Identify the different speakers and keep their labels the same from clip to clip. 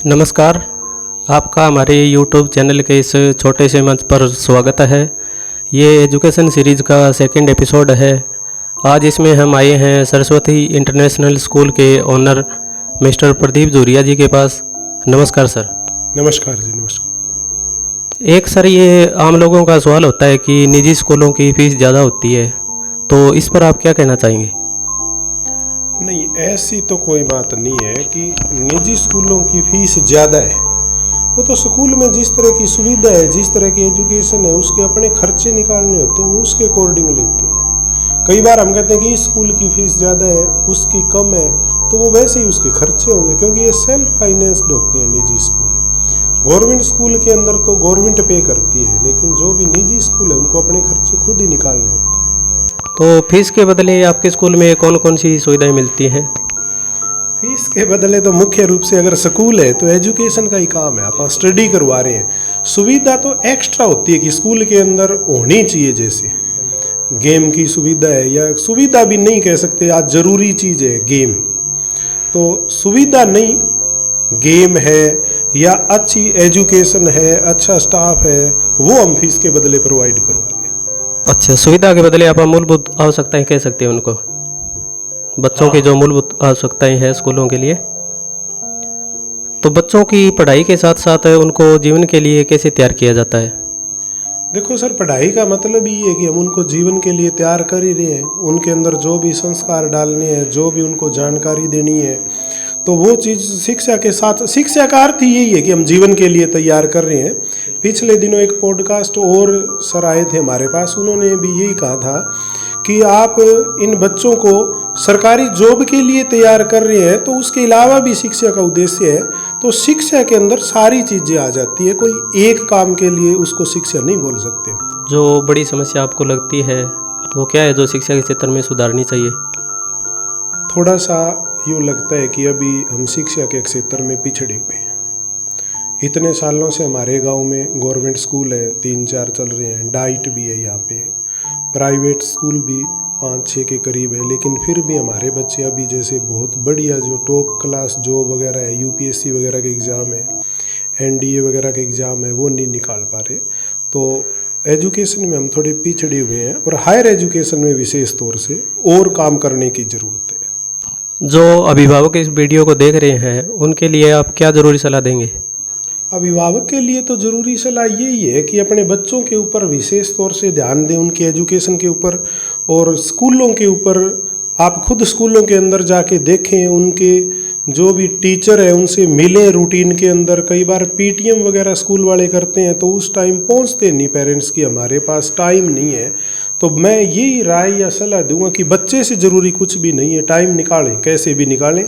Speaker 1: नमस्कार। आपका हमारे YouTube चैनल के इस छोटे से मंच पर स्वागत है। ये एजुकेशन सीरीज़ का सेकंड एपिसोड है। आज इसमें हम आए हैं सरस्वती इंटरनेशनल स्कूल के ओनर मिस्टर प्रदीप जूरिया जी के पास। नमस्कार सर।
Speaker 2: नमस्कार जी, नमस्कार।
Speaker 1: एक सर, ये आम लोगों का सवाल होता है कि निजी स्कूलों की फ़ीस ज़्यादा होती है, तो इस पर आप क्या कहना चाहेंगे?
Speaker 2: नहीं, ऐसी तो कोई बात नहीं है कि निजी स्कूलों की फीस ज़्यादा है। वो तो स्कूल में जिस तरह की सुविधा है, जिस तरह की एजुकेशन है, उसके अपने खर्चे निकालने होते हैं, वो उसके अकॉर्डिंग लेते हैं। कई बार हम कहते हैं कि इस स्कूल की फीस ज़्यादा है, उसकी कम है, तो वो वैसे ही उसके खर्चे होंगे, क्योंकि ये सेल्फ फाइनेंस्ड होते हैं निजी स्कूल। गवर्नमेंट स्कूल के अंदर तो गवर्नमेंट पे करती है, लेकिन जो भी निजी स्कूल है उनको अपने खर्चे खुद ही निकालने होते हैं।
Speaker 1: तो फीस के बदले आपके स्कूल में कौन कौन सी सुविधाएं मिलती हैं?
Speaker 2: फीस के बदले तो मुख्य रूप से अगर स्कूल है तो एजुकेशन का ही काम है, आप स्टडी करवा रहे हैं। सुविधा तो एक्स्ट्रा होती है कि स्कूल के अंदर होनी चाहिए, जैसे गेम की सुविधा है, या सुविधा भी नहीं कह सकते, आज ज़रूरी चीज़ है गेम। तो सुविधा नहीं, गेम है या अच्छी एजुकेशन है, अच्छा स्टाफ है, वो हम फीस के बदले प्रोवाइड करवा रहे हैं।
Speaker 1: अच्छा, सुविधा के बदले आप मूलभूत आवश्यकताएं कह सकते हैं उनको, बच्चों की जो मूलभूत आवश्यकताएं हैं स्कूलों के लिए। तो बच्चों की पढ़ाई के साथ साथ उनको जीवन के लिए कैसे तैयार किया जाता है?
Speaker 2: देखो सर, पढ़ाई का मतलब ये है कि हम उनको जीवन के लिए तैयार कर ही रहे हैं। उनके अंदर जो भी संस्कार डालने हैं, जो भी उनको जानकारी देनी है, तो वो चीज़ शिक्षा के साथ, शिक्षा का अर्थ ही यही है कि हम जीवन के लिए तैयार कर रहे हैं। पिछले दिनों एक पॉडकास्ट और सर आए थे हमारे पास, उन्होंने भी यही कहा था कि आप इन बच्चों को सरकारी जॉब के लिए तैयार कर रहे हैं, तो उसके अलावा भी शिक्षा का उद्देश्य है। तो शिक्षा के अंदर सारी चीज़ें आ जाती है, कोई एक काम के लिए उसको शिक्षा नहीं बोल सकते।
Speaker 1: जो बड़ी समस्या आपको लगती है वो क्या है, जो शिक्षा के क्षेत्र में सुधारनी चाहिए?
Speaker 2: थोड़ा सा यूँ लगता है कि अभी हम शिक्षा के क्षेत्र में पिछड़े हुए हैं। इतने सालों से हमारे गांव में गवर्नमेंट स्कूल है, 3-4 चल रहे हैं, डाइट भी है, यहाँ पे प्राइवेट स्कूल भी 5-6 के करीब है, लेकिन फिर भी हमारे बच्चे अभी जैसे बहुत बढ़िया जो टॉप क्लास जॉब वगैरह है, यूपीएससी वगैरह के एग्ज़ाम है, एनडीए वगैरह के एग्ज़ाम है, वो नहीं निकाल पा रहे। तो एजुकेशन में हम थोड़े पिछड़े हुए हैं, और हायर एजुकेशन में विशेष तौर से और काम करने की ज़रूरत है।
Speaker 1: जो अभिभावक इस वीडियो को देख रहे हैं उनके लिए आप क्या ज़रूरी सलाह देंगे?
Speaker 2: अभिभावक के लिए तो ज़रूरी सलाह यही है कि अपने बच्चों के ऊपर विशेष तौर से ध्यान दें, उनके एजुकेशन के ऊपर और स्कूलों के ऊपर। आप खुद स्कूलों के अंदर जाके देखें, उनके जो भी टीचर है उनसे मिलें रूटीन के अंदर। कई बार पीटीएम वगैरह स्कूल वाले करते हैं, तो उस टाइम पहुंचते नहीं पेरेंट्स की, हमारे पास टाइम नहीं है। तो मैं यही राय या सलाह दूंगा कि बच्चे से ज़रूरी कुछ भी नहीं है, टाइम निकालें, कैसे भी निकालें,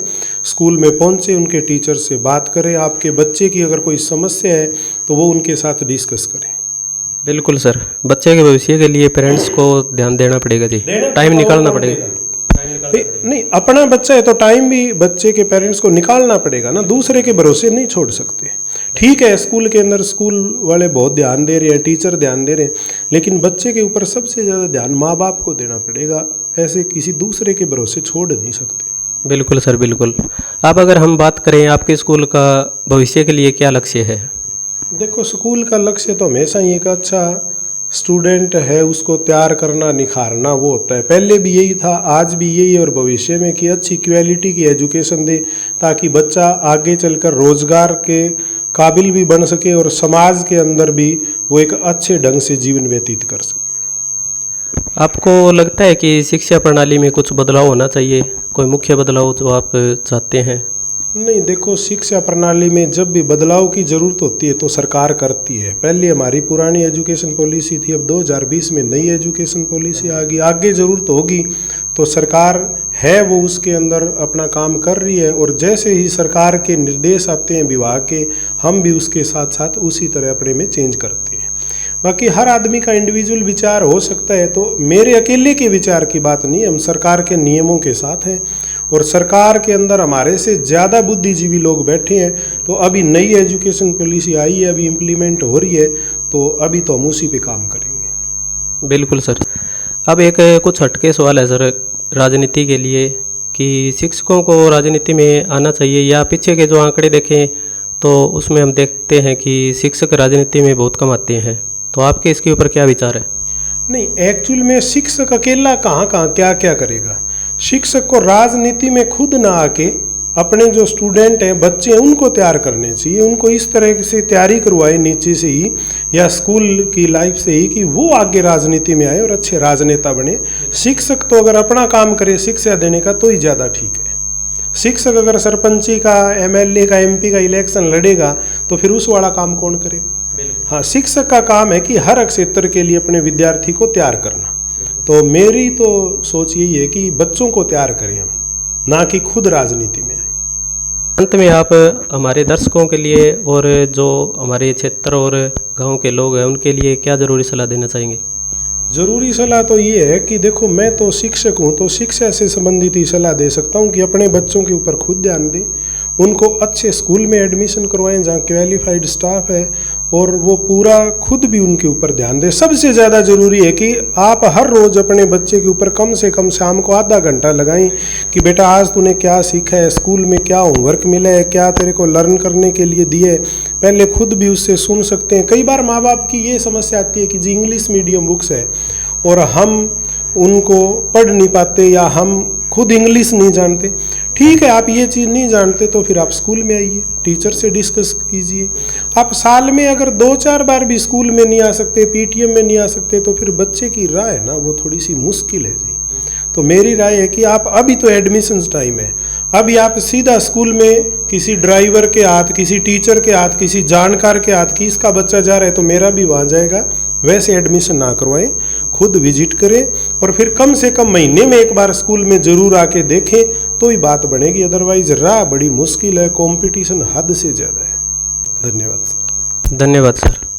Speaker 2: स्कूल में पहुंचे, उनके टीचर से बात करें। आपके बच्चे की अगर कोई समस्या है तो वो उनके साथ डिस्कस करें।
Speaker 1: बिल्कुल सर, बच्चे के भविष्य के लिए पेरेंट्स को ध्यान देना पड़ेगा जी, टाइम निकालना पड़ेगा।
Speaker 2: नहीं, अपना बच्चा है तो टाइम भी बच्चे के पेरेंट्स को निकालना पड़ेगा ना, दूसरे के भरोसे नहीं छोड़ सकते। ठीक है, स्कूल के अंदर स्कूल वाले बहुत ध्यान दे रहे हैं, टीचर ध्यान दे रहे हैं, लेकिन बच्चे के ऊपर सबसे ज़्यादा ध्यान माँ बाप को देना पड़ेगा। ऐसे किसी दूसरे के भरोसे छोड़ नहीं सकते।
Speaker 1: बिल्कुल सर, बिल्कुल। अब अगर हम बात करें आपके स्कूल का भविष्य के लिए क्या लक्ष्य है?
Speaker 2: देखो, स्कूल का लक्ष्य तो हमेशा ही एक अच्छा स्टूडेंट है उसको तैयार करना, निखारना, वो होता है। पहले भी यही था, आज भी यही है, और भविष्य में कि अच्छी क्वालिटी की एजुकेशन दे, ताकि बच्चा आगे चलकर रोजगार के काबिल भी बन सके और समाज के अंदर भी वो एक अच्छे ढंग से जीवन व्यतीत कर सके।
Speaker 1: आपको लगता है कि शिक्षा प्रणाली में कुछ बदलाव होना चाहिए, कोई मुख्य बदलाव जो आप चाहते हैं?
Speaker 2: नहीं, देखो, शिक्षा प्रणाली में जब भी बदलाव की ज़रूरत होती है तो सरकार करती है। पहले हमारी पुरानी एजुकेशन पॉलिसी थी, अब 2020 में नई एजुकेशन पॉलिसी आ गई। आगे ज़रूरत होगी तो सरकार है वो उसके अंदर अपना काम कर रही है, और जैसे ही सरकार के निर्देश आते हैं विभाग के, हम भी उसके साथ साथ उसी तरह अपने में चेंज करते हैं। बाकी हर आदमी का इंडिविजुअल विचार हो सकता है, तो मेरे अकेले के विचार की बात नहीं, हम सरकार के नियमों के साथ हैं, और सरकार के अंदर हमारे से ज़्यादा बुद्धिजीवी लोग बैठे हैं। तो अभी नई एजुकेशन पॉलिसी आई है, अभी इम्प्लीमेंट हो रही है, तो अभी तो हम उसी पे काम करेंगे।
Speaker 1: बिल्कुल सर। अब एक कुछ हटके सवाल है सर राजनीति के लिए, कि शिक्षकों को राजनीति में आना चाहिए, या पीछे के जो आंकड़े देखें तो उसमें हम देखते हैं कि शिक्षक राजनीति में बहुत कम आते हैं, तो आपके इसके ऊपर क्या विचार है?
Speaker 2: नहीं, एक्चुअल में शिक्षक अकेला कहाँ क्या क्या करेगा। शिक्षक को राजनीति में खुद ना आके अपने जो स्टूडेंट हैं, बच्चे हैं, उनको तैयार करने चाहिए। उनको इस तरह से तैयारी करवाए नीचे से ही या स्कूल की लाइफ से ही कि वो आगे राजनीति में आए और अच्छे राजनेता बने। शिक्षक तो अगर अपना काम करे शिक्षा देने का तो ही ज़्यादा ठीक है। शिक्षक अगर सरपंची का, एमएलए का, एमपी का इलेक्शन लड़ेगा तो फिर उस वाला काम कौन करेगा? हाँ, शिक्षक का काम है कि हर क्षेत्र के लिए अपने विद्यार्थी को तैयार करना। तो मेरी तो सोच यही है कि बच्चों को तैयार करें हम, ना कि खुद राजनीति में आए।
Speaker 1: अंत में आप हमारे दर्शकों के लिए और जो हमारे क्षेत्र और गांव के लोग हैं उनके लिए क्या ज़रूरी सलाह देना चाहेंगे?
Speaker 2: ज़रूरी सलाह तो ये है कि देखो, मैं तो शिक्षक हूँ, तो शिक्षा से संबंधित ही सलाह दे सकता हूँ कि अपने बच्चों के ऊपर खुद ध्यान दें, उनको अच्छे स्कूल में एडमिशन करवाएं जहाँ क्वालिफाइड स्टाफ है, और वो पूरा खुद भी उनके ऊपर ध्यान दें। सबसे ज़्यादा ज़रूरी है कि आप हर रोज़ अपने बच्चे के ऊपर कम से कम शाम को आधा घंटा लगाएं कि बेटा आज तूने क्या सीखा है, स्कूल में क्या होमवर्क मिला है, क्या तेरे को लर्न करने के लिए दिए। पहले खुद भी उससे सुन सकते हैं। कई बार माँ बाप की ये समस्या आती है कि जी इंग्लिश मीडियम बुक्स है और हम उनको पढ़ नहीं पाते या हम खुद इंग्लिश नहीं जानते। ठीक है, आप ये चीज़ नहीं जानते तो फिर आप स्कूल में आइए, टीचर से डिस्कस कीजिए। आप साल में अगर 2-4 बार भी स्कूल में नहीं आ सकते, पीटीएम में नहीं आ सकते, तो फिर बच्चे की राय ना वो थोड़ी सी मुश्किल है जी। तो मेरी राय है कि आप अभी तो एडमिशन टाइम है, अभी आप सीधा स्कूल में किसी ड्राइवर के हाथ, किसी टीचर के हाथ, किसी जानकार के हाथ कि इसका बच्चा जा रहा है तो मेरा भी वहाँ जाएगा, वैसे एडमिशन ना करवाएं। खुद विजिट करें और फिर कम से कम महीने में एक बार स्कूल में ज़रूर आके देखें तो ही बात बनेगी। अदरवाइज राह बड़ी मुश्किल है, कंपटीशन हद से ज़्यादा है। धन्यवाद सर।
Speaker 1: धन्यवाद सर।